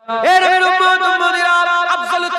এর উম্মত উম্মতিরা আফজালুত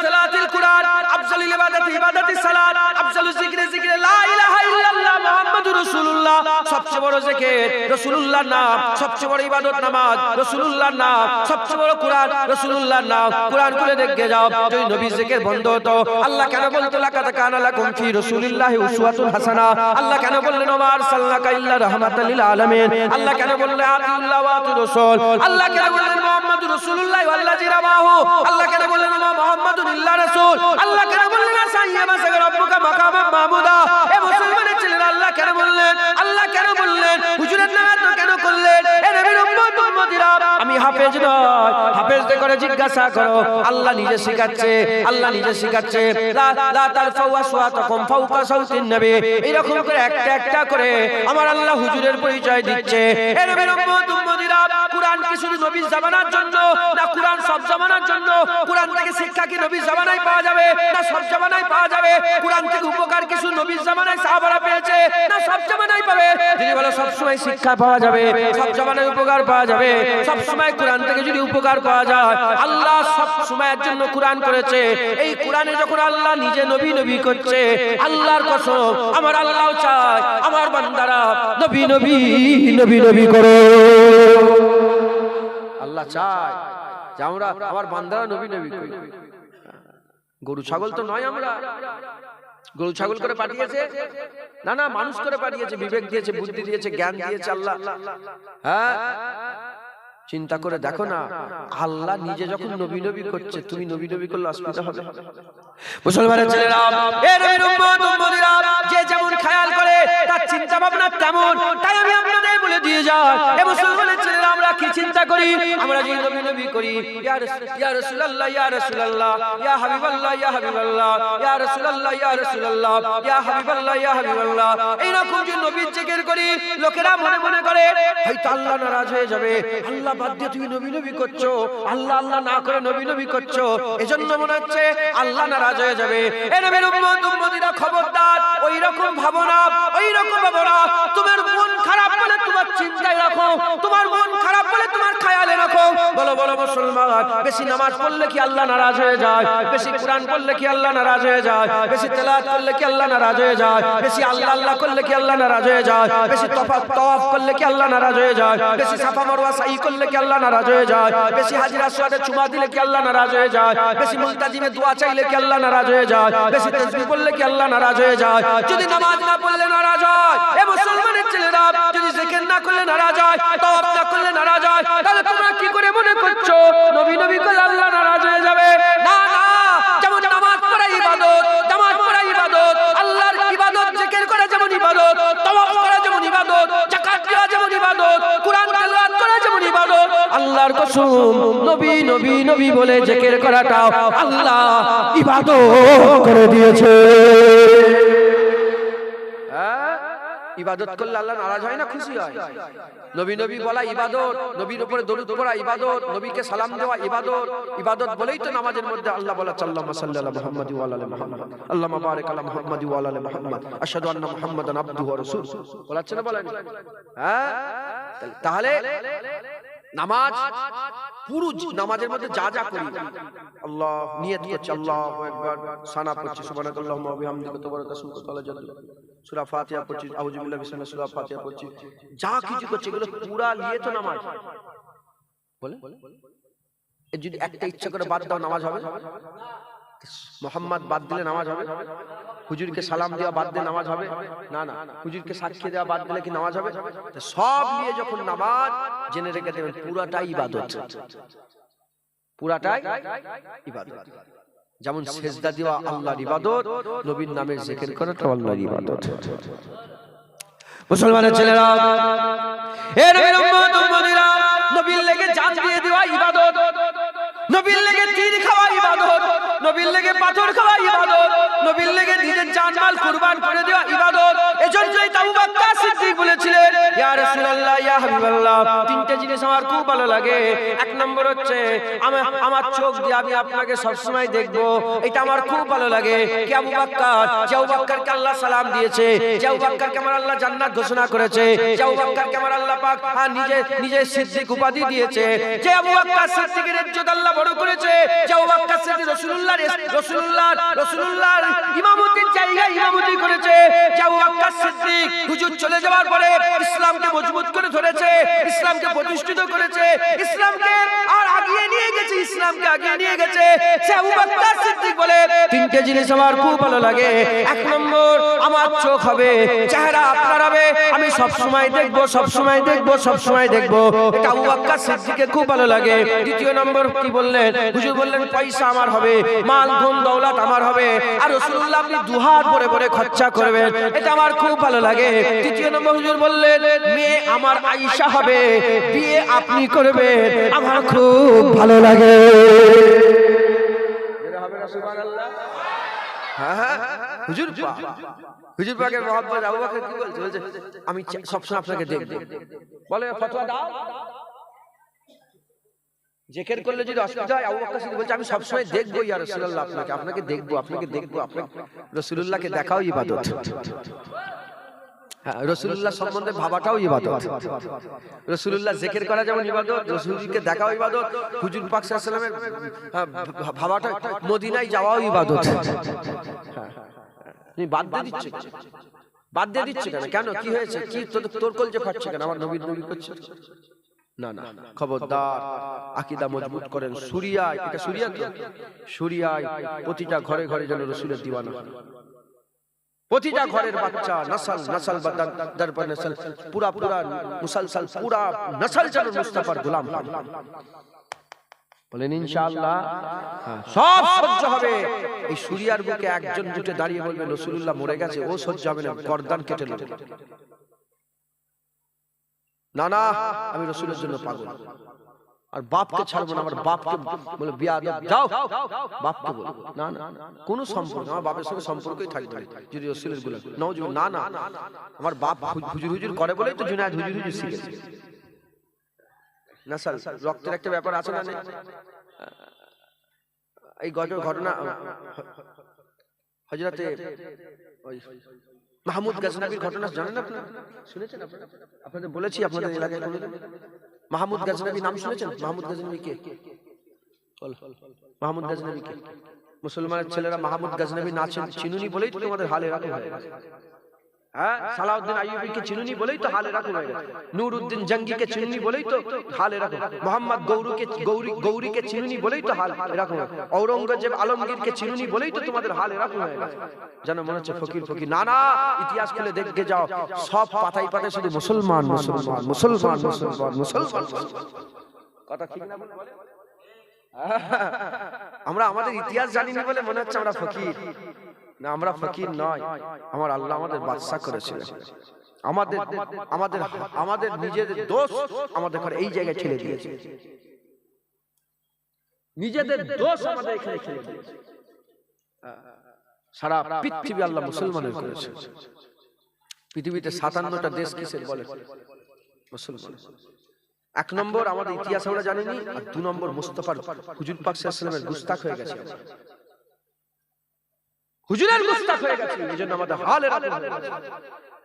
তিলাওয়াতিল কুরআন, আফজালুল ইবাদাতি সালাত, আফজালুজ জিকরে লা ইলাহা ইল্লাল্লাহ মুহাম্মাদুর রাসূলুল্লাহ। সবচেয়ে বড় জিকির রাসূলুল্লাহর নাম, সবচেয়ে বড় ইবাদত নামাজ রাসূলুল্লাহর নাম, সবচেয়ে বড় কুরআন রাসূলুল্লাহর নাম। কুরআন খুলে দেখে যাও, যদি নবীর জিকির বন্ধ হতো, আল্লাহ কেন বলতো লাকাদ কানা লাকুম ফি রাসূলিল্লাহি উসওয়াতুন হাসানাহ? আল্লাহ কেন বললেন ওয়া মা আরসালনাকা ইল্লা রাহমাতাল লিল আলামিন? আল্লাহ কেন বললেন আতিউল্লাহ ওয়া আতিউর রাসূল? আল্লাহ কেন বললেন মুহাম্মাদুর রাসূলুল্লাহ ওয়াল্লাযিনা মাহু? আল্লাহ কেন বললেন ওয়া মুহাম্মাদুন ইল্লা রাসূল? আল্লাহ কেন বললেন আসাইয়া মাসাগা রাব্বুকা মাকামান মাহমুদা? এ মুসলমানের ছেলেরা আল্লাহ কেন বললেন? আল্লাহ কেন বললেন? হুজুরের নাম তো কেন করলেন? এ নবীর উম্মত উম্মতিরা, আমি হাফেজ নয়, হাফেজদের করে জিজ্ঞাসা করো। আল্লাহ নিজে শিখাচ্ছে, আল্লাহ নিজে শিখাচ্ছে লা তারফাউ আসওয়াতাকুম ফাওকা সাউতিন নবী। এরকম করে একটা একটা করে আমার আল্লাহ হুজুরের পরিচয় দিচ্ছে। এ নবীর উম্মত উম্মতিরা, কুরআন কি শুধু নবীর জামানার জন্য না কুরআন সব জামানার জন্য? কুরআন থেকে শিক্ষা কি নবীর জামানায় পাওয়া যাবে না সব জামানায় পাওয়া যাবে? কুরআন থেকে উপকার কি শুধু নবীর জামানায় সাহাবারা পেয়েছে না সব জামানায় পাবে? যদি বলো সব সময় শিক্ষা পাওয়া যাবে, সব জামানায় উপকার পাওয়া যাবে, সব সময় কুরআন থেকে যদি উপকার পাওয়া যায়, আল্লাহ সব সময়ের জন্য কুরআন করেছে। এই কুরআনে যখন আল্লাহ নিজে নবী নবী করছে, আল্লাহর কসম আমার আল্লাহ চায় আমার বান্দারা নবী নবী নবী নবী করো। আল্লাহ চায় যে আমরা আমার বান্দারা নবী নবী করি। গরু ছাগল তো নয়, আমরা গরু ছাগল করে পাঠিয়েছে না, না মানুষ করে পাঠিয়েছে, বিবেক দিয়েছে, বুদ্ধি দিয়েছে, জ্ঞান দিয়েছে আল্লাহ। হ্যাঁ, চিন্তা করে দেখো না, আল্লাহ নিজে যখন নবী নবী করছে, তুমি নবী নবী করলে অসুবিধা হবে? মুসলমানের ছেলেরা, এ নবীর উম্মত উম্মতিরা, যে যেমন খেয়াল করে তার চিন্তা ভাবনা তেমন। তাই আমি আপনাদের বলে দিয়ে যাই, এ মুসলমানের ছেলেরা, আমরা কি চিন্তা করি? আমরা যে নবী নবী করি, ইয়া রাসূলুল্লাহ ইয়া রাসূলুল্লাহ, ইয়া হাবিবাল্লাহ ইয়া হাবিবাল্লাহ, ইয়া রাসূলুল্লাহ ইয়া রাসূলুল্লাহ, ইয়া হাবিবাল্লাহ ইয়া হাবিবাল্লাহ, এইরকম যে নবীর জিকির করি, লোকেরা মনে মনে করে হয়তো আল্লাহ নারাজ হয়ে যাবে, আল্লাহ বাদ দিয়ে তুমি নবী নবী করছো, আল্লাহ আল্লাহ না করে নবী নবী করছো, এজন্য মনে হচ্ছে আল্লাহ নারাজ হয়ে যাবে। এ নবীর উম্মত উম্মতিরা, খবরদার ওই রকম ভাবনা, ওই রকম ভাবনা। তোমার মন খারাপ বলে তোমার চিন্তায় রাখো, তোমার মন খারাপ বলে তোমার খেয়ালে রাখো। বলো বলো মুসলমান, বেশি নামাজ পড়লে কি আল্লাহ নারাজ হয়ে যায়? বেশি কুরআন পড়লে কি আল্লাহ নারাজ হয়ে যায়? বেশি তেলাওয়াত করলে কি আল্লাহ নারাজ হয়ে যায়? বেশি আল্লাহ আল্লাহ করলে কি আল্লাহ নারাজ হয়ে যায়? বেশি তাওয়াফ করলে কি আল্লাহ নারাজ হয়ে যায়? বেশি সাফা মারওয়া সাই করলে কি আল্লাহ নারাজ হয়ে যায়? বেশি হাজির আসওয়াদে চুমা দিলে কি আল্লাহ নারাজ হয়ে যায়? বেশি মুলতাজিমে দোয়া চাইলে কি আল্লাহ নারাজ হয়ে যায়? বেশি তাসবিহ পড়লে কি আল্লাহ নারাজ হয়ে যায়? যদি নামাজ না পড়লে নারাজ হয়, এ মুসলমানের ছেলেরা, যদি জিকির না করলে নারাজ হয়, তাওয়াফ না করলে নারাজ হয়, তাহলে তোমরা কি করে মনে করছো নবী নবী করলে আল্লাহ নারাজ হয়ে যাবে? না না, যেমন নামাজ পড়া ইবাদত, নামাজ পড়া ইবাদত, আল্লাহর ইবাদত, জিকির করা যেমন ইবাদত, তাওয়াফ করা যেমন ইবাদত, যাকাত দেওয়া যেমন ইবাদত, কুরআন তেলাওয়াত করা যেমন ইবাদত, আল্লাহর কসম নবী নবী নবী বলে জিকির করাটাও আল্লাহ ইবাদত করে দিয়েছে। ইবাদত করলে আল্লাহ নারাজ হয় না খুশি হয়? নবী নবী বলা ইবাদত, নবীর উপরে দরুদ পড়া ইবাদত, নবীকে সালাম দেওয়া ইবাদত। ইবাদত বলেই তো নামাজের মধ্যে আল্লাহ বলা সাল্লাল্লাহু আলা মুহাম্মাদি ওয়া আলা মুহাম্মাদ, আল্লাহুম্মা বারিক আলা মুহাম্মাদি ওয়া আলা মুহাম্মাদ, আশহাদু আন্না মুহাম্মাদান আবদুহু ওয়া রাসূলুহু। বলাচ্ছে না বলেন? হ্যাঁ, তাহলে নামাজ, পুরো নামাজের মধ্যে যা যা করি, আল্লাহ নিয়ত করছি, আল্লাহু আকবার, সানা পড়ছি, সুবহানাল্লাহি ওয়া বিহামদিহি, তাবারাকা ইসমুকা ওয়া তাআলা জাদ্দুহু, সূরা ফাতিহা পড়ছি, আউযু বিল্লাহি বিসমিল্লাহ, সূরা ফাতিহা পড়ছি, যা কিছু করছি এগুলো পুরা নিয়ে তো নামাজ বলে। এর যদি একটা ইচ্ছা করে বাদ দাও নামাজ হবে? মোহাম্মদ বাদ দিলে নামাজ হবে? হুজুরকে সালাম দেওয়া বাদ দিলে নামাজ হবে? না না। হুজুরকে সাক্ষী দেওয়া বাদ দিলে কি নামাজ হবে? সব নিয়ে যখন নামাজ, জেনে রেখে দেবেন পুরাটাই ইবাদত, পুরাটাই ইবাদত। যেমন সেজদা দেওয়া আল্লাহর ইবাদত, নবীর নামের জিকির করাটা আল্লাহর ইবাদত। মুসলমানের ছেলেরা, এ নবীর উম্মত উম্মতিরা, নবীর লেগে জান দিয়ে দেওয়া ইবাদত, নবীর লেগে তীর খাওয়া ইবাদত, নবীর লেগে পাথর খাওয়া ইবাদত, নবীর লেগে নিজের জানমাল কুরবান করে দেওয়া ইবাদত। এজন্যই আবু বকর সিদ্দিক বলেছিলেন, ইয়া রাসূলুল্লাহ ইয়া হাবিবাল্লাহ, তিনটে জিনিস আমার খুব ভালো লাগে। এক নম্বর হচ্ছে আমার চোখ দিয়ে আমি আপনাকে সব সময় দেখব, এটা আমার খুব ভালো লাগে। কি আবু বকর, যে আবু বকরকে আল্লাহ সালাম দিয়েছে, যে আবু বকরকে আমার আল্লাহ জান্নাত ঘোষণা করেছে, যে আবু বকরকে আমার আল্লাহ পাক নিজে সিদ্দিক উপাধি দিয়েছে, যে আবু বকর সিদ্দিকের ইজ্জত আল্লাহ সাথে রাসূলুল্লাহ ইমামতির জায়গায় ইমামতি করেছে। যে আবু বকর সিদ্দিক হুজুর চলে যাওয়ার পরে ইসলামকে মজবুত করে ধরেছে, ইসলামকে প্রতিষ্ঠিত করেছে, ইসলামকে আর আগিয়ে নিয়ে গেছে, ইসলামকে আগিয়ে নিয়ে গেছে। সে আবু বকর সিদ্দিক বলে তিনটে জিনিস আমার খুব ভালো লাগে। এক নম্বর, আমার চোখ হবে, চেহারা আপনার হবে, আমি সব সময় দেখবো, সব সময় দেখবো, সব সময় দেখবো। এটা আবু বকর সিদ্দিকের খুব ভালো লাগে। দ্বিতীয় নম্বর কি বললেন? হুজুর বললেন পয়সা আমার হবে, মাল ধন দৌলত আমার হবে, আর রাসূলুল্লাহ আপনি দুহাত ভরে ভরে খরচা করবেন, এটা আমার খুব ভালো লাগে। তৃতীয় নম্বর হুজুর বললেন মেয়ে আমার আয়েশা হবে, বিয়ে আপনি করবেন, আমার খুব ভালো লাগে। এটা হবে না সুবহানাল্লাহ? হ্যাঁ হুজুর পাক, হুজুর পাকের মহব্বত আবু বকর কি বলছে? বলছে আমি সবসময় আপনাকে দেখব। বলে ফতোয়া দাও, জিকির করলে যদি অসুবিধা হয়, আবু বকর সিদ্দিক বলছে আমি সবসময় দেখবো ইয়া রাসূলুল্লাহ, আপনাকে দেখবো, আপনাকে দেখবো, আপনাকে রাসূলুল্লাহকে দেখাও ইবাদত। হ্যাঁ, রাসূলুল্লাহ সম্বন্ধে ভাবাটাও ইবাদত। রাসূলুল্লাহ জিকির করা যেমন ইবাদত, রাসূলকে দেখাও ইবাদত, হুজুর পাক সাল্লাল্লাহু আলাইহি ওয়াসাল্লামের ভাবাটা, মদিনায় যাওয়াও ইবাদত। তুমি বাদ দিয়ে দিচ্ছ, বাদ দিয়ে দিচ্ছ কেন? কেন কি হয়েছে? কি তোর কলজে ফাটছে কেন? আমার নবী নবী করছে না, না খবরদার, আকীদা মজবুত করেন। সুরিয়ায়, এটা সুরিয়া তো, সুরিয়ায় প্রতিটা ঘরে ঘরে যেন রাসূলের দিওয়ানা, প্রতিটা ঘরের বাচ্চা নসল নসল বদন দরপর নসল, পুরা পুরা মুসলসল পুরা নসল যেন মুস্তাফার গোলাম হয়। বলেন ইনশাআল্লাহ। সব সহ্য হবে। এই সুরিয়ার বুকে একজন জুটে দাঁড়িয়ে বলবে রাসূলুল্লাহ মরে গেছে, ও সহ্য হবে না, গর্দান কেটে নেবে। না না, আমি রাসূলের জন্য পাগল, আর বাপকে ছাড়বো না, আমার বাপকে বলে বিয়াদব যাও, বাপকে বল না না, কোন সম্পর্ক আমার বাপের সঙ্গে সম্পর্কই থাকবে না যদি রাসূলের গোলাম নওজুব। না না, আমার বাপ হুজুর হুজুর করে বলেই তো জুনায়েদ হুজুর হুজুর শিখেছে। নাসাল রক্তের একটা ব্যাপার আছে না? এই ঘটনা হযরতে ওই মাহমুদ গজনবীর ঘটনা জানেন আপনারা? শুনেছেন আপনারা? আপনাদের বলেছি আপনাদের এলাকায় কোনোদিন মাহমুদ গজনবী নাম শুনেছেন? মাহমুদ গজনবী কে? মাহমুদ গজনবী কে? মুসলমানের ছেলেরা মাহমুদ গজনবী না চিনুনি বলেই তো তোমাদের হাল এরকম হয়ে গেছে। হ্যাঁ, সালাউদ্দিন আইয়ুবীকে চিনুনি বলেই তো হাল এরকম হয়ে গেছে। নূরউদ্দিন জঙ্গিকে চিনুনি বলেই তো হাল এরকম। মোহাম্মদ গৌরীকে চিনুনি বলেই তো হাল এরকম। ঔরঙ্গজেব আলমগীরকে চিনুনি বলেই তো তোমাদের হাল এরকম হয়ে গেছে। যেন মনে হচ্ছে ফকির ফকির। না না, ইতিহাস খুলে দেখে যাও, সব পাতায় পাতায় শুধু মুসলমান মুসলমান মুসলমান মুসলমান মুসলমান। কথা ঠিক না? আমরা আমাদের ইতিহাস জানিনি বলে মনে হচ্ছে আমরা ফকির। না, আমরা ফকির নয়, আমার আল্লাহ আমাদের বাদশা করেছিলেন। আমাদের আমাদের আমাদের নিজেদের দোষ আমাদের ঘরে এই জায়গায় ছেড়ে দিয়েছে, নিজেদের দোষ আমাদের এখানে ছেড়ে দিয়েছে। সারা পৃথিবী আল্লাহ মুসলমানের করেছে। পৃথিবীতে 57টা দেশ কিসের বলে? মুসলমান। এক নম্বর আমাদের ইতিহাস আমরা জানিনি, আর 2 নম্বর মুস্তাফার হুজুর পাক সাল্লাল্লাহু আলাইহি ওয়াসাল্লামের গুস্তাখ হয়ে গেছে। হুজুরের গুস্তাখ হয়ে গেছে, এজন্য আমাদের হাল এরকম।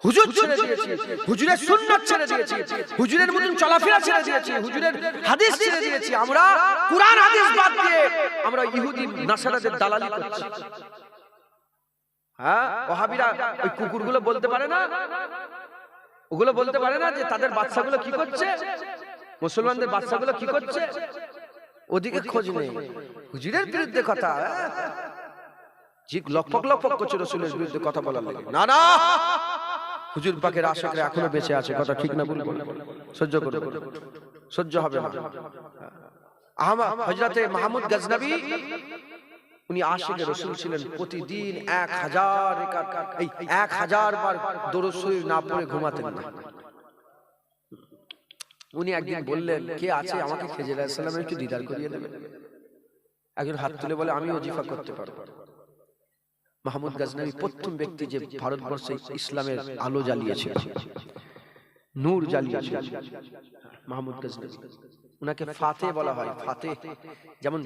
হুজুর ছেড়ে দিয়েছি, হুজুরের সুন্নাত ছেড়ে দিয়েছি, হুজুরের মতন চলাফেরা ছেড়ে দিয়েছি, হুজুরের হাদিস ছেড়ে দিয়েছি। আমরা কুরআন হাদিস বাদ দিয়ে আমরা ইহুদি নাসারাদের দালালি করছি। হ্যাঁ, ওহাবিরা ওই কুকুরগুলো বলতে পারে না, ওগুলো বলতে পারে না যে তাদের বাচ্চাগুলো কি করছে, মুসলমানদের বাচ্চাগুলো কি করছে, ওদিকে খোঁজ নেই। হুজুরের বিরুদ্ধে কথা, জি লপক লপক করছে রাসূলের বিরুদ্ধে কথা বলার লাগে। না না, হুজুর পাকের আশিকরা এখনো বেঁচে আছে, কথা ঠিক না ভুল? সহ্য করবে, সহ্য হবে না। হযরতে মাহমুদ গজনবী উনি আশিকে রাসূল ছিলেন। প্রতিদিন 1000 রাকাত, এই 1000 বার দরুদ শরীফ না পড়ে ঘুমাতেন না। উনি একদিন বললেন, কে আছে আমাকে খেজর আলাইহিস সালামের একটু দিদার করিয়ে দেবেন? একজন হাত তুলে বলে, আমি ওজিফা করতে পারবো। মাহমুদ গজনবী প্রথম ব্যক্তি যে ভারতবর্ষে ইসলামের আলো জ্বালিয়েছে, নূর জ্বালিয়েছে, মাহমুদ গজনবী। উনাকে ফাতে বলা হয়। ফাতে যেমন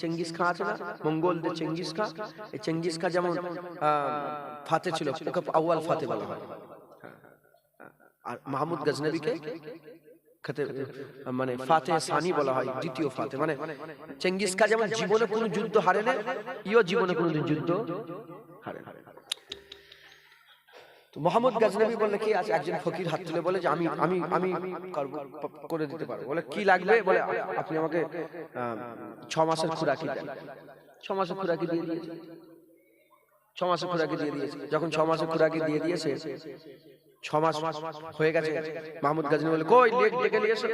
চেঙ্গিস খান আছে না, মঙ্গলদের চেঙ্গিস খান, এই চেঙ্গিস খান যেমন ফাতে ছিল, ওকে আউয়াল ফাতে বলা হয়। আর মাহমুদ গজনবীকে মানে ফাতে সানি বলা হয়, দ্বিতীয় ফাতে। মানে চেঙ্গিস খান যেমন জীবনে কোনো যুদ্ধ হারে না, ইও জীবনে কোনো যুদ্ধ হারে না। তো মোহাম্মদ গজনবী বললে কি আছে, একজন ফকির হাত তুলে বলে যে আমি আমি আমি করে দিতে পারবো। বলে কি লাগবে? বলে আপনি আমাকে 6 মাসের খুরাকি দেন। 6 মাসের খুরাকি দিয়ে দিয়েছে। 6 মাসের খুরাকি দিয়ে দিয়েছে। যখন 6 মাসের খুরাকি দিয়ে দিয়েছে, 6 মাস হয়ে গেছে, মোহাম্মদ গজনবী বলে কই ডেকে নিয়ে এসো।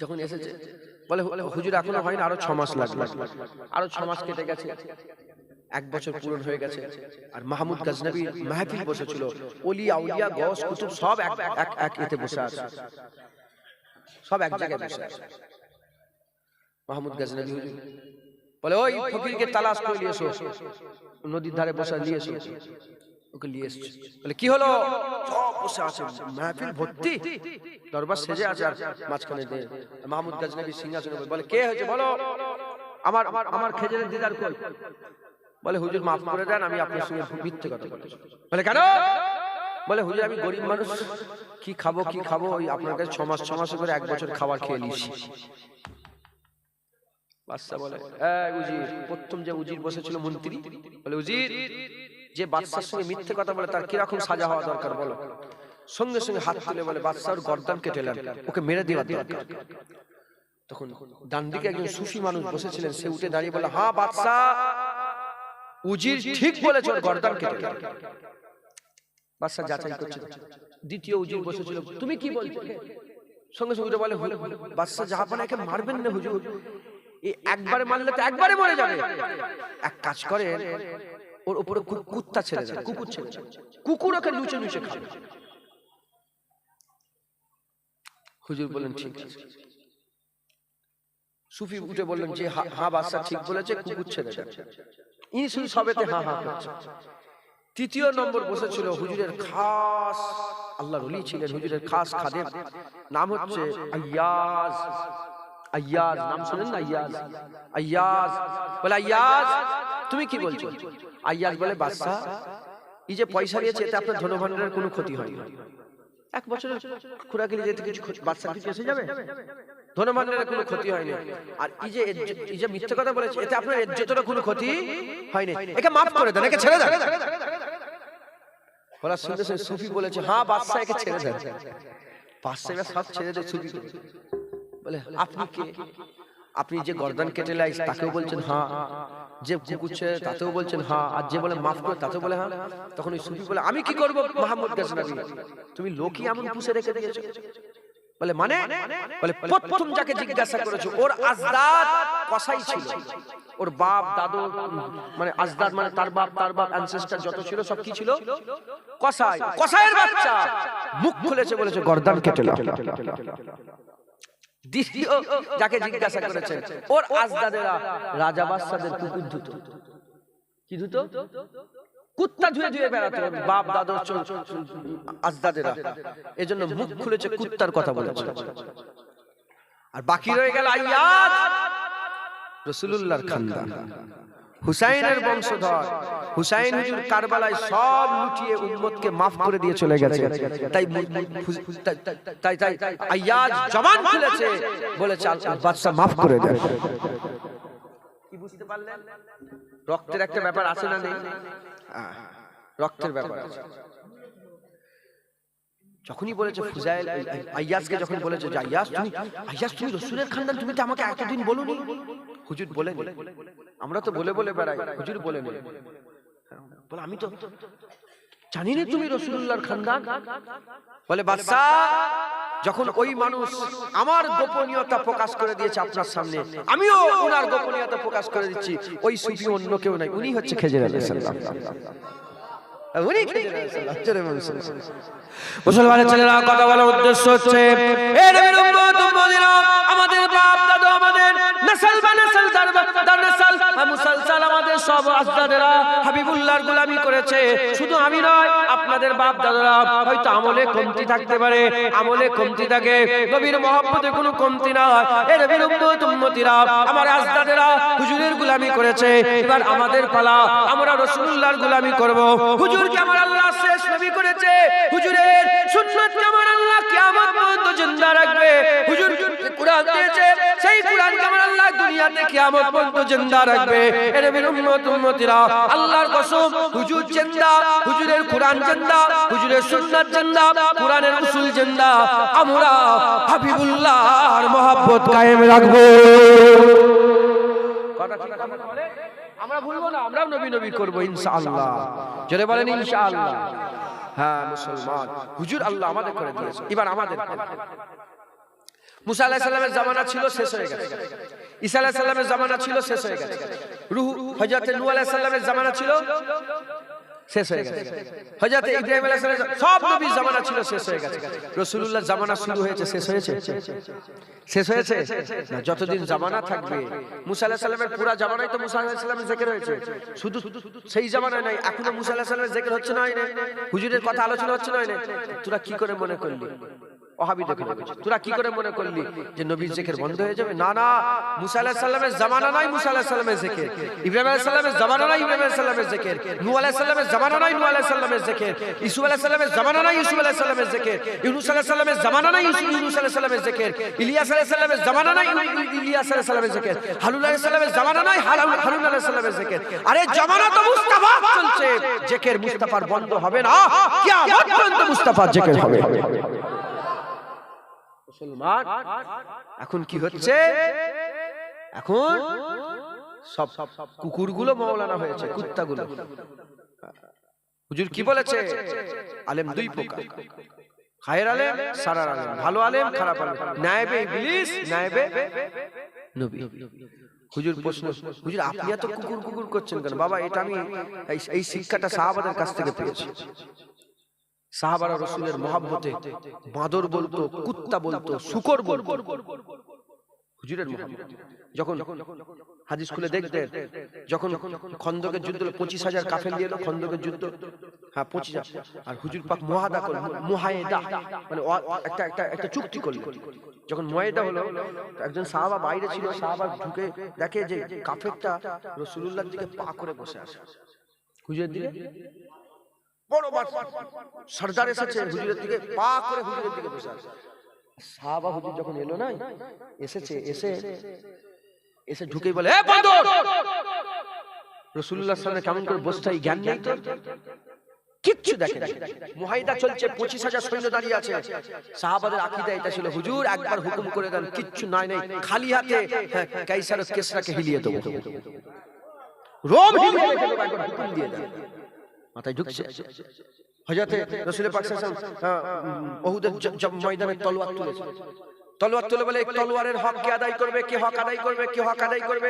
যখন এসেছে বলে হুজুর এখনো হয়নি, আরো 6 মাস লাগবে। আরো 6 মাস কেটে গেছে, 1 বছর পূরণ হয়ে গেছে। আর মাহমুদ গজনবী মাহফিল বসেছিল, ওলি আউলিয়া গস কুতুব সব এক এতে বসে আছে, সব এক জায়গায় বসে আছে। মাহমুদ গজনবী হুজুর বলে ওই ফকিরকে তালাশ করে নিয়ে এসো, নদীর ধারে বসে নিয়ে এসো। ওকে নিয়ে এসেছে। বলে কি হলো? সব বসে আছে, মাহফিল ভর্তি, দরবার সেজে আছে, আর মাঝখানে মাহমুদ গজনবী সিংহাসনে বলে কে হয়েছে বলো, আমার আমার খেজুরের দিদার কই? বলে হুজুর মাফ করে দেন, আমি আপনার সঙ্গে মিথ্যে কথা বলেছি। বলে কেন? বলে হুজুর আমি গরিব মানুষ, কি খাবো, ওই আপনার কাছে 6 মাস করে 1 বছর খাবার খেয়ে নিয়েছি। বাদশা বলে উজির, প্রথম যে উজির বসেছিল মন্ত্রী, বলে উজির যে বাদশার সঙ্গে মিথ্যে কথা বলে তার কিরকম সাজা হওয়া দরকার বলো। সঙ্গে সঙ্গে হাত তুলে বলে বাদশার গর্দান কেটে নেন, ওকে মেরে দেওয়ার দরকার। তখন ডান দিকে একজন সুফি মানুষ বসেছিলেন, সে উঠে দাঁড়িয়ে বলে হ্যাঁ বাদশা, উজির ঠিক বলেছে, ওর গর্দান কেটে নেন। বাদশা যাচাই করছে, দ্বিতীয় উজির বসেছিল, তুমি কি বলছো? সঙ্গে সঙ্গে উঠে বলে বাদশা জাহাপানা একে মারবেন না হুজুর, একবারে মারলে তো একবারে মরে যাবে। এক কাজ করে, ওর উপরে কুত্তা ছেড়ে দেয়, কুকুর ছেড়ে দেয়, কুকুর ওকে লুচে লুচে খাবে। হুজুর বলেন ঠিক আছে। সুফি উঠে বললেন যে হ্যাঁ বাদশা ঠিক বলেছে, কুকুর ছেড়ে দেয়। ইনি শুধু সবেতে হ্যাঁ হ্যাঁ করছে। তৃতীয় নম্বর বসেছিল হুজুরের খাস, আল্লাহর ওলি ছিলেন, হুজুরের খাস খাদেম, নাম হচ্ছে আইয়াজ। আইয়াজ নাম শুনেন না? আইয়াজ বলে আইয়াজ তুমি কি বলছো? আইয়াজ বলে বাদশা, এই যে পয়সা নিয়েছে এতে আপনার ধনভাণ্ডারের কোনো ক্ষতি হয়নি। 1 বছরের খুরাকি যেতে কিছু বাদশা কিছু এসে যাবে? ধনভাণ্ডারের কোনো ক্ষতি হয়নি। আর এই যে মিথ্যে কথা বলেছে এতে আপনার ইজ্জতেরও কোনো ক্ষতি হয়নি, একে মাফ করে দেন, একে ছেড়ে দেন। বলা শুনতে সুফি বলেছে হ্যাঁ বাদশা একে ছেড়ে দেন। বাদশা এবার সব ছেড়ে দেয়। সুফি বলে আপনি কে? আপনি যে গর্দান কেটে লাই তাকেও বলছেন হ্যাঁ, যে কুকুর ছেড়ে তাতেও বলছেন হ্যাঁ, আর যে বলে মাফ করে তাতেও বলে হ্যাঁ। তখন ওই সুফি বলে আমি কি করবো মোহাম্মদ গজনবী, তুমি লোকই এমন পুষে রেখে দিয়েছো। বলে মানে? বলে প্রথম যাকে জিজ্ঞাসা করেছো ওর আজদাদ কসাই ছিল, ওর বাপ দাদু মানে আজদাদ মানে তার বাপ অ্যানসেস্টর যত ছিল সব কি ছিল? কসাই। কসাইয়ের বাচ্চা মুখ খুলেছে, বলেছে গর্দান কেটে লাও। দ্বিতীয় যাকে জিজ্ঞাসা করেছেন ওর আজদাদেরা রাজা বাদশাদের কুকুর ধুতো। কি ধুতো? কুত্তা ধুয়ে ধুয়ে বেড়াতো বাপ দাদু আজদাদেরা, এজন্য মুখ খুলেছে কুত্তার কথা বলেছে। আর বাকি রয়ে গেল আইয়াজ, রাসূলুল্লাহর খানদান, হুসাইনের বংশধর। হুসাইন হুজুর কারবালায় সব লুটিয়ে উম্মতকে মাফ করে দিয়ে চলে গেছে। তাই আইয়াজ জবান খুলেছে, বলেছে বাদশা মাফ করে দেন। কি বুঝতে পারলেন? রক্তের একটা ব্যাপার আছে না নেই? রক্তের ব্যাপার আছে। যখনই বলেছে ফুজাইল আইয়াজকে, যখন বলেছে যে আইয়াজ তুমি রাসূলের খানদান, তুমি তো আমাকে এতদিন বলোনি। হুজুর বলেন, আমরা তো বলে বলে বেড়াই, হুজুর বলেন। বলে আমি তো জানি না তুমি রাসূলুল্লাহর খানদান। বলে বাদশা, যখন ওই মানুষ আমার গোপনীয়তা প্রকাশ করে দিয়েছে আপনার সামনে, আমিও ওনার গোপনীয়তা প্রকাশ করে দিচ্ছি। ওই সুফি অন্য কেউ নাই, উনি হচ্ছে খেজর আলাইহিস সালাম। উনি খেজর আলাইহিস সালাম। মুসলমানের ছেলেরা কথা বলার উদ্দেশ্য হচ্ছে এ নবীর উম্মত উম্মতিরা, আমাদের বাপ দাদু, আমাদের নসল বা নসল তার নসল মুসলসল, আমাদের সব আজদাদেরা হাবিবুল্লাহর গোলামি করেছে। শুধু আমি নয়, আপনাদের বাপ দাদারা হয়তো আমলে কমতি থাকতে পারে, আমলে কমতি থাকে, নবীর মহব্বতে কোনো কমতি না। এ নবীর উম্মত উম্মতিরা, আমার আজদাদেরা হুজুরের গোলামি করেছে, এবার আমাদের পালা, আমরা রাসূলুল্লাহর গোলামি করব। হুজুরকে আমার আল্লাহ শেষ নবী করেছে, হুজুরের সুন্নাহ সুন্নাতকে আমার আল্লাহ কিয়ামত পর্যন্ত জিন্দা রাখবে। হুজুর কুরআন দিয়েছে, সেই কুরআনকে আমার আল্লাহ দুনিয়াতে কিয়ামত পর্যন্ত জিন্দা রাখবে। এর নবীর উম্মত উম্মতিরা, আল্লাহর কসম, হুজুর জিন্দা, হুজুরের কুরআন জিন্দা, হুজুরের সুন্নাত জিন্দা, কুরআনের উসুল জিন্দা। আমরা হাবিবুল্লাহর মহব্বত কায়েম রাখবো। আমরা ভুলবো না, আমরাও নবী নবী করবো ইনশাআল্লাহ। জোরে বলেন ইনশাআল্লাহ। হ্যাঁ মুসলমান, হুজুর আল্লাহ আমাদের করে দিয়েছে, এবার আমাদের। মুসা আলাইহিস সালামের জামানা ছিল, শেষ হয়ে গেছে। ঈসা আলাইহিস সালামের জামানা ছিল, শেষ হয়ে গেছে। রূহ হযরত নূহ আলাইহিস সালামের জামানা ছিল, শেষ হয়ে গেছে। হযরত ইব্রাহিম আলাইহিস সালাম, সব নবীর জামানা ছিল, শেষ হয়ে গেছে। রাসূলুল্লাহর জামানা শুরু হয়েছে, শেষ হয়েছে? শেষ হয়েছে না, যতদিন জামানা থাকবে। মুসা আলাইহিস সালামের পুরো জামানায় তো মুসা আলাইহিস সালামের জিকির হয়েছে, শুধু সেই জামানায় নাই, এখনো মুসা আলাইহিস সালামের জিকির হচ্ছে না, হুজুরের কথা আলোচনা হচ্ছে না। তোরা কি করে মনে করলি, ওয়াহাবি দেখে বলছে, তোরা কি করে মনে করলি যে নবীর জিকির বন্ধ হয়ে যাবে? না না, মুসা আলাইহিস সালামের জামানা নাই মুসা আলাইহিস সালামের জিকির, ইব্রাহিম আলাইহিস সালামের জামানা নাই ইব্রাহিম আলাইহিস সালামের জিকির, নূহ আলাইহিস সালামের জামানা নাই নূহ আলাইহিস সালামের জিকির, ইউসুফ আলাইহিস সালামের জামানা নাই ইউসুফ আলাইহিস সালামের জিকির, ইউনূস আলাইহিস সালামের জামানা নাই ইউনূস আলাইহিস সালামের জিকির, ইলিয়াস আলাইহিস সালামের জামানা নাই ইলিয়াস আলাইহিস সালামের জিকির, হারুন আলাইহিস সালামের জামানা নাই হারুন আলাইহিস সালামের জিকির। আরে জামানা তো মুস্তাফা চলছে, জিকির মুস্তাফার বন্ধ হবে না, কিয়ামত পর্যন্ত মুস্তাফার জিকির হবে। মুসলমান, এখন কি হচ্ছে? এখন সব কুকুরগুলো মাওলানা হয়েছে, কুত্তাগুলো। হুজুর কি বলেছে? আলেম দুই প্রকার, খায়ের আলেম, সারার আলেম, ভালো আলেম, খারাপ আলেম, নায়েবে ইবলিস, নায়েবে নবী। হুজুর প্রশ্ন, হুজুর আপনি এত কুকুর কুকুর করছেন কেন? বাবা, এটা আমি এই শিক্ষাটা সাহাবাদের কাছ থেকে পেয়েছি। সাহাবারা রাসূলের মহব্বতে বাঁদর বলতো, কুত্তা বলতো, শূকর বলতো হুজুরের মহব্বতে। যখন হাদিস খুলে দেখতেন, যখন খন্দকের যুদ্ধ 25,000 কাফের নিয়ে এলো, খন্দকের যুদ্ধ, হ্যাঁ 25,000, আর হুজুর পাক মুহাদা করলেন, মুহায়েদা মানে একটা চুক্তি করলেন। যখন মুহায়েদা হলো, একজন সাহাবা বাইরে ছিল, সাহাবা ঢুকে দেখে যে কাফেরটা রাসূলুল্লাহর দিকে পা করে বসে আছে। হুজুরের দিকে বড় সরদার এসেছে, হুজুরের দিকে পা করে হুজুরের দিকে বসে আছে। সাহাবা হুজুর যখন এলো না, এসে ঢুকেই বলে, এ বাঁদর, রাসূলুল্লাহর সামনে কেমন করে বসতে হয় জ্ঞান নেই তো? কিচ্ছু দেখে না, মুহাইদা চলছে, 25,000 সৈন্য দাঁড়িয়ে আছে। সাহাবাদের আকীদা এটা ছিল, হুজুর একবার হুকুম করে দেন, কিচ্ছু নাই, খালি হাতে কাইসার কেসরাকে হিলিয়ে দেবো, রোম হিলিয়ে দেবো, একবার হুকুম দিয়ে দেন। মাথায় ঢুকছে। হযরত রাসূল পাক সাল্লাল্লাহু আলাইহি ওয়াসাল্লাম উহুদের ময়দানে তলোয়ার তুলেছে, তলোয়ার তুলে বলে, এই তলোয়ারের হক কে আদায় করবে, কে হক আদায় করবে, কে হক আদায় করবে?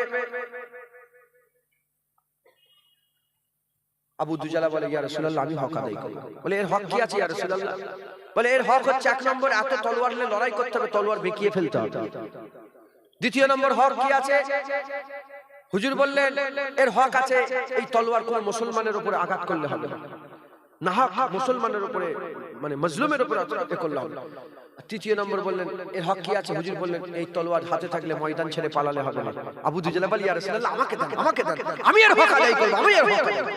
আবু দুজালা বলে, ইয়া রাসূলুল্লাহ আমি হক আদায় করব। বলে, এর হক কি আছে ইয়া রাসূলুল্লাহ? বলে, এর হক হচ্ছে 1 নম্বর, এত তলোয়ার নিয়ে লড়াই করতে হবে, তলোয়ার বেঁকিয়ে ফেলতে হবে। দ্বিতীয় নম্বর হক কি আছে? হুজুর বললেন, এর হক আছে, এই তলোয়ার কোন মুসলমানের উপরে আঘাত করলে হবে না, না হক মুসলমানের উপরে মানে মজলুমের উপরে আঘাত করলে হবে। তৃতীয় নম্বর বললেন, এর হক কি আছে? হুজুর বললেন, এই তলোয়ার হাতে থাকলে ময়দান ছেড়ে পালালে হবে না। আবু দুজালা বলে, ইয়া রাসূলুল্লাহ আমাকে দেন, আমাকে দেন, আমি এর হক আদায় করব, আমি এর হক আদায় করব।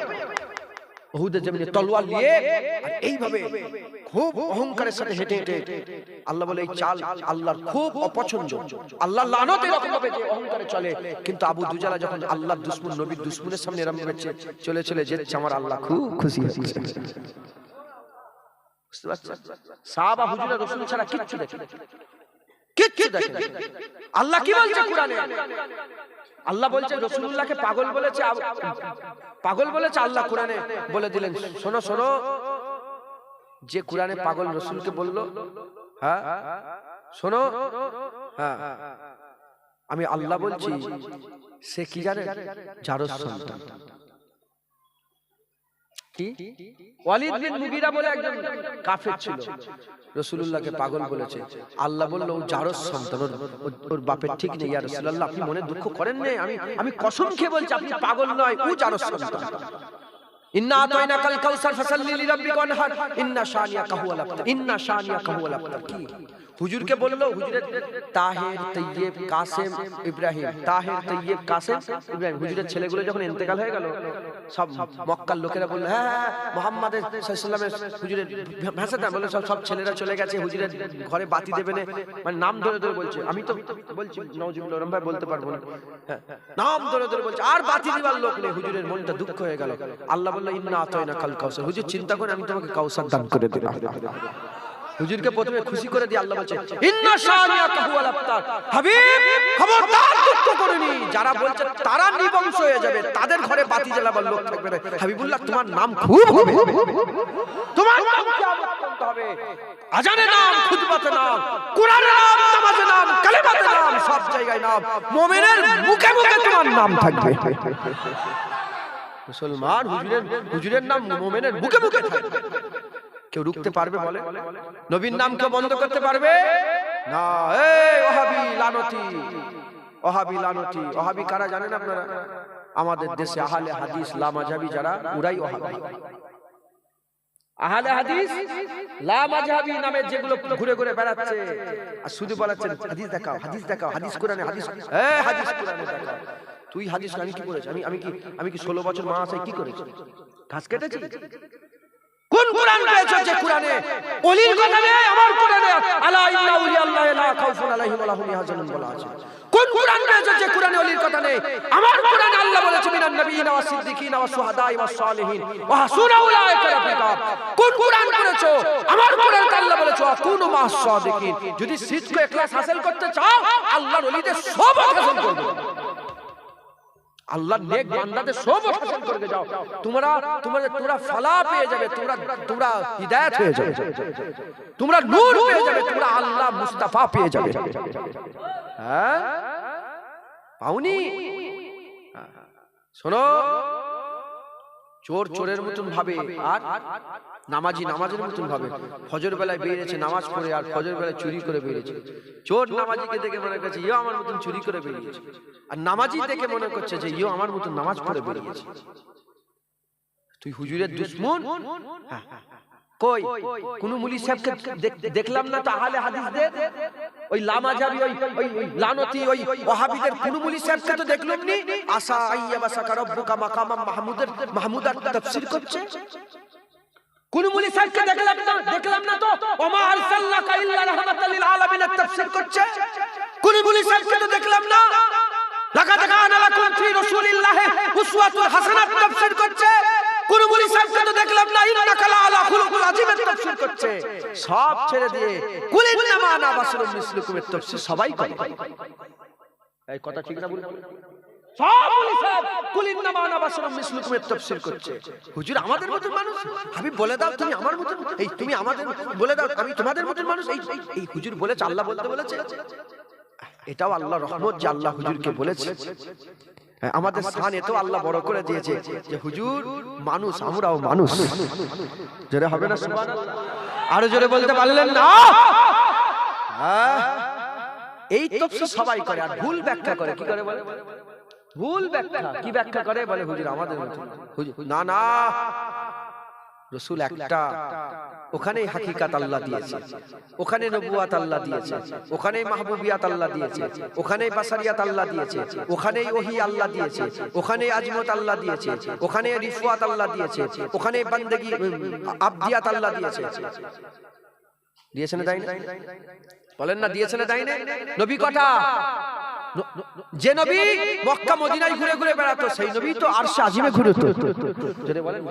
উহুদের জমিনে তলোয়ার নিয়ে আর এইভাবে খুব অহংকারের সাথে হেঁটে হেঁটে, আল্লাহ বলে, এই চাল আল্লাহর খুব অপছন্দ, আল্লাহর লানত এরকম ভাবে যে অহংকারে চলে। কিন্তু আবু দুজালা যখন আল্লাহর দুশমন, নবীর দুশমনের সামনে এরকম ভাবে চলে চলে যেচ্ছে, আমার আল্লাহ খুব খুশি হয়েছে। বুঝতে পারছেন? সাহাবা হুজুরের রাসূল ছাড়া কিচ্ছু দেখে না, কিচ্ছু দেখে না। আল্লাহ কি বলছে কোরআনে? আল্লাহ বলছে রাসূলুল্লাহকে পাগল বলেছে, পাগল বলেছে আল্লাহ কোরআনে বলে দিলেন, শোনো শোনো, যে কোরআনে পাগল রাসূলকে বললো, হ্যাঁ শোনো, হ্যাঁ আমি আল্লাহ বলছি, সে কি জানে? জারজ সন্তান। কি? ওয়ালিদ বিন মুগীরা বলে একজন কাফের ছিল, রাসূলুল্লাহকে পাগল বলেছে। আল্লাহ বলল, ও জারজ সন্তান, ওর বাপের ঠিক নেই। ইয়া রাসূলুল্লাহ আপনি মনে দুঃখ করেন না, আমি কসম খেয়ে বলছি আপনি পাগল নয়, ও জারজ সন্তান। ইন্না আতাইনাকাল কাউসার ফাসাল্লি লিরাব্বিকা ওয়ানহার ইন্না শানিয়াকা হুয়াল আবতার, ইন্না শানিয়াকা হুয়াল আবতার। কি হুজুরকে বললো, হুজুরের তাহের তৈয়ব কাসেম ইব্রাহিম, তাহের তৈয়ব কাসেম ইব্রাহিম, হুজুরের ছেলেগুলো যখন ইন্তেকাল হয়ে গেল, সব মক্কার লোকেরা বললো হ্যাঁ হ্যাঁ মুহাম্মদ সাল্লাল্লাহু আলাইহি ওয়াসাল্লামের হুজুরের ভাষা দেন, বলে সব ছেলেরা চলে গেছে, হুজুরের ঘরে বাতি দেবে না, মানে নাম ধরে ধরে বলছে। আমি তো বলছি নওজুবিল্লাহ ওরম ভাই বলতে পারবো না, হ্যাঁ নাম ধরে ধরে বলছে, আর বাতি দিবার লোক নেই। হুজুরের মনটা দুঃখ হয়ে গেল। আল্লাহ বললো ইন্না আতাইনাকাল কাউসার, হুজুর চিন্তা করে আমি তোমাকে কাউসার দান করে দিলাম। হুজুরকে প্রথমে খুশি করে দিয়ে আল্লাহ বলছে ইন্না শানিয়াকা হুয়াল আবতার, হাবিব খবরদার দুঃখ করনি, যারা বলছে তারা নিবংশ হয়ে যাবে, তাদের ঘরে বাতি জ্বালাবার লোক থাকবে না। হাবিবুল্লাহ তোমার নাম খুব হবে, তোমার নাম কিয়ামত পর্যন্ত হবে, আজানে নাম, খুতবাতে নাম, কোরআনে নাম, নামাজে নাম, কালেমাতে নাম, সব জায়গায় নাম, মুমিনের মুখে মুখে তোমার নাম থাকবে। মুসলমান হুজুরের নাম মুমিনের মুখে মুখে থাকবে। কেউ রুখতে পারবে বলে? নবীর নাম কেউ বন্ধ করতে পারবে না। এই ওহাবি লানতি, ওহাবি লানতি। ওহাবি কারা জানেন আপনারা? আমাদের দেশে আহলে হাদিস লা মাযহাবি যারা, ওরাই ওহাবি। আহলে হাদিস লা মাযহাবি নামে যেগুলো ঘুরে ঘুরে বেড়াচ্ছে আর শুধু বলাচ্ছেন হাদিস দেখাও, হাদিস দেখাও, হাদিস কোরআনে, হাদিস হাদিস কোরআনে দেখাও। তুই হাদিস আমি কি করেছি? আমি কি 16 বছর মা আছে কি করেছি? ঘাস কেটেছি? কোন কোরআন পেয়েছো যে কোরআনে ওলির কথা নেই? আমার কোরআনে আলা ইন্না আউলিয়াল্লাহি লা খাউফুন আলাইহিম ওয়া লাহুম ইয়াহজানুন বলা আছে। কোন কোরআন পেয়েছো যে কোরআনে ওলির কথা নেই? আমার কোরআনে আল্লাহ বলেছে মিনান নবিয়িনা ওয়াস সিদ্দিকিনা ওয়াস শুহাদাই ওয়াস সালিহিন ওয়া হাসুনা উলাইকা রাফিকা। কোন কোরআন করেছো? আমার কোরআনে আল্লাহ বলেছে কুনু মাস সাদিকিন। যদি সিদ্ক ইখলাস হাসিল করতে চাও, আল্লাহর ওলিদের সব হাসিল করবে, আল্লাহর নেক বান্দাদের সব হাসিল করবে যাও, তোমরা ফলা পেয়ে যাবে, তোমরা হিদায়াত হয়ে যাবে, তোমরা নূর পেয়ে যাবে, তোমরা আল্লাহ মুস্তাফা পেয়ে যাবে। হ্যাঁ পাওনি? শোনো, চোর চোরের মতন ভাবে আর নামাজি নামাজের মতন ভাবে। ফজর বেলায় বেরিয়েছে নামাজ পড়ে, আর ফজর বেলায় চুরি করে বেরিয়েছে। চোর নামাজিকে দেখে মনে করছে ইও আমার মতন চুরি করে বেরিয়েছে, আর নামাজি দেখে মনে করছে যে ইও আমার মতন নামাজ পড়ে বেরিয়েছে। তুই হুজুরের দুশমন? কই কোন মুলি সাহেবকে দেখলাম না তো আহলে হাদিসদের, ওই লামাজাবি ওই লানতি ওই ওয়াহাবিদের কোন মুলি সাহেবকে তো দেখলাম নি। আসা আইয়াবাসাকা রব্বুকা মাকামাম মাহমুদার তাফসীর করছে। কোন মুলি সাহেবকে দেখলাম না তো ওমা আরসালনাকা ইল্লা রাহমাতাল লিল আলামিনের তাফসীর করছে। কোন মুলি সাহেবকে তো দেখলাম না লাকাদ কানা লাকুম ফি রাসূলিল্লাহি উসওয়াতুন হাসানাত তাফসীর করছে। কোন মুলি সাহেবকে তো দেখলাম না ইন্নাকা লা আলা খুলুকুল আযীমের তাফসীর করছে। সব ছেড়ে দিয়ে কুল ইন্নামা আনা বাশারুম মিসলুকুমের তাফসীর সবাই করে। এই কথা ঠিক না বলুন? সব মুলি সাহেব কুল ইন্নামা আনা বাশারুম মিসলুকুমের তাফসীর করছে। হুজুর আমাদের মতন মানুষ, আমি বলে দাও তুমি আমার মতন, এই তুমি আমাদের বলে দাও আমি তোমাদের মতন মানুষ। এই হুজুর বলেছে, আল্লাহ বলতে বলেছে। এটাও আল্লাহর রহমত যে আল্লাহ হুজুরকে বলেছে। আমাদের স্থান এত আল্লাহ বড় করে দিয়েছে যে হুজুর মানুষ, আমরাও মানুষ। জোরে হবে না সুবহানাল্লাহ? আরো জোরে বলতে পারলেন না? এই তাফসীর সবাই করে আর ভুল ব্যাখ্যা করে। কি করে বলে? ভুল ব্যাখ্যা। কি ব্যাখ্যা করে? বলে হুজুর আমাদের মতো। হুজুর না না, রাসূল একটা, ওখানেই হাকিকাত আল্লাহ দিয়েছে, ওখানে নবুয়াত আল্লাহ দিয়েছে, ওখানেই মাহবুবিয়াত আল্লাহ দিয়েছে, ওখানেই বাসারিয়াত আল্লাহ দিয়েছে, ওখানেই ওহী আল্লাহ দিয়েছে, ওখানেই আজমত আল্লাহ দিয়েছে, ওখানেই রিফওয়াত আল্লাহ দিয়েছে, ওখানেই বান্দেগী আবদিয়াত আল্লাহ দিয়েছে। দিয়েছে না? দেয় না? বলেন না দিয়েছে না? দেয় না? নবী কটা? যে নবী মক্কা মদিনায় ঘুরে ঘুরে বেড়াতো, সেই নবী তো আরশে আজিমে ঘুরতো। যদি বলেন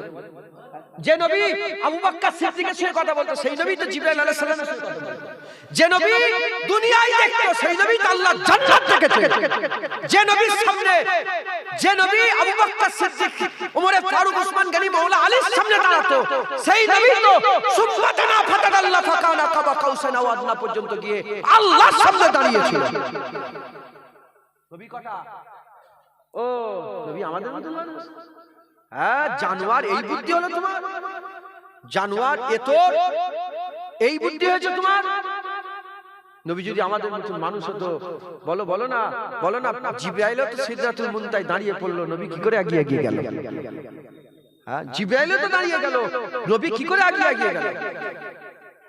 যে নবী আবু বকর সিদ্দিকের সাথে কথা বলতো, সেই নবী তো জিবরাইল আলাইহিস সালামের সাথে কথা বলতো। যে নবী দুনিয়ায় দেখতো, সেই নবী তো আল্লাহ জান্নাত দেখেছে। যে নবীর সামনে, যে নবী আবু বকর সিদ্দিক, ওমর ফারুক, ওসমান গনি, মাওলা আলীর সামনে দাঁড়াতো, সেই নবী তো সুম্মাতানা ফাতাদাল্লাহ ফাকানা কাবা কাউসান ওয়া আদনা পর্যন্ত গিয়ে আল্লাহর সামনে দাঁড়িয়েছিল। নবী কটা? ও নবী আমাদের মতো মানুষ। হ্যাঁ জানোয়ার, এই বুদ্ধি হলো তোমার? জানোয়ার এত এই বুদ্ধি হয়েছে তোমার? নবী যদি আমাদের মতো মানুষ হতো, বলো না জিবরাইল তো সিদরাতুল মুনতাহায় দাঁড়িয়ে পড়লো, নবী কি করে এগিয়ে গেল? হ্যাঁ, জিব্রাইল তো দাঁড়িয়ে গেল, নবী কি করে আগিয়ে গেল?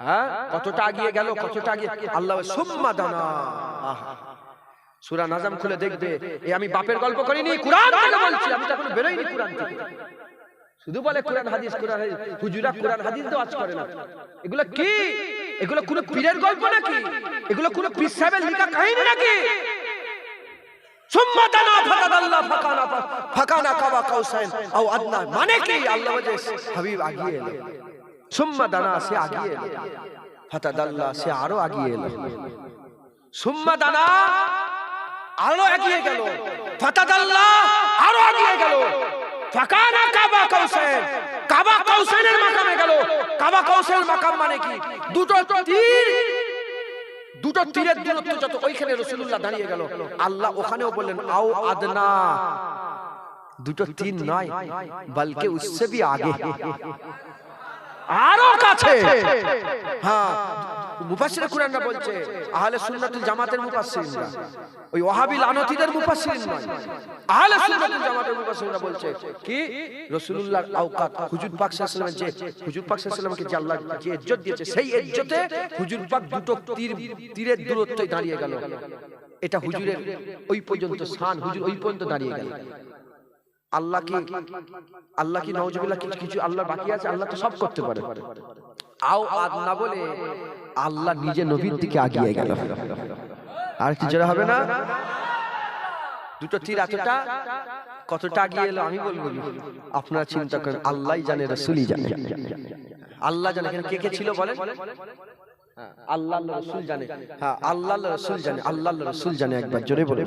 হ্যাঁ, কতটা আগিয়ে গেল, কতটা আগিয়ে। আল্লাহ সুম্মা দানা। সূরা নাজম খুলে দেখবে, এই আমি বাপের গল্প করিনি, কুরআন থেকে বলছি, আমি তো এখনো বেরোইনি কুরআন থেকে। শুধু বলে কোরআন হাদিস, কোরআন হাদিস, হুজুরা কোরআন হাদিস তো আজ করে না। এগুলো কি? এগুলো কোন পীরের গল্প নাকি? এগুলো কোন পীর সাহেবের লেখা কাহিনী নাকি? সুম্মা দানা ফাতাদাল্লা ফাকানা কাবা কাউসাইন আও আদনা, মানে কি? আল্লাহ বলে হাবিব আগিয়ে এলো, সুম্মা দানা, সে আগিয়ে এলো, ফাতাদাল্লা, সে আরো আগিয়ে এলো, সুম্মা দানা আরো এগিয়ে গেল, ফাতাদাল্লা আরো এগিয়ে গেল, ফাকানা কাবা কাউসাইন, কাবা কাউসাইনের মাকামে গেল। কাবা কাউসাইনের মাকাম মানে কি? দুটো তীরের দূরত্ব যত, ওইখানে রাসূলুল্লাহ দাঁড়িয়ে গেল। আল্লাহ ওখানেও বললেন আও আদনা, দুটো তীর নয়, বলকে উসসে ভি আগে, আরো কাছে। হ্যাঁ, মুফাসসির কুরআনরা বলছে, আহলে সুন্নাতুল জামাতের মুফাসসিররা, ওই ওয়াহাবি লানতীদের মুফাসসির নয়, আহলে সুন্নাতুল জামাতের মুফাসসিররা বলছে কি রাসূলুল্লাহর আওকাত, হুজুর পাক সাল্লাল্লাহু আলাইহি ওয়াসাল্লাম, যে হুজুর পাক সাল্লাল্লাহু আলাইহি ওয়াসাল্লামকে যে আল্লাহ যে ইজ্জত দিয়েছে, সেই ইজ্জতে হুজুর পাক দুটো তীরের দূরত্বে দাঁড়িয়ে গেল। এটা হুজুরের ওই পর্যন্ত শান, হুজুর ওই পর্যন্ত দাঁড়িয়ে গেল। আল্লাহ কি নাউজুবিল্লাহ কিছু আল্লাহ বাকি আছে? আল্লাহ তো সব করতে পারে। আও আদনা বলে আল্লাহ নিজে নবীর দিকে আগিয়ে গেল। আর কি জোরে হবে না? দুটো তীর এতটা কতটা আগিয়ে এলো আমি বলবো, আপনারা চিন্তা করেন। আল্লাহই জানে, রাসূলই জানে, আল্লাহ জানে। এখানে কে কে ছিল বলেন? আল্লাহ আল্লাহ রাসূল জানে। হ্যাঁ, আল্লাহ আল্লাহ রাসূল জানে, আল্লাহ আল্লাহ রাসূল জানে। একবার জোরে বলে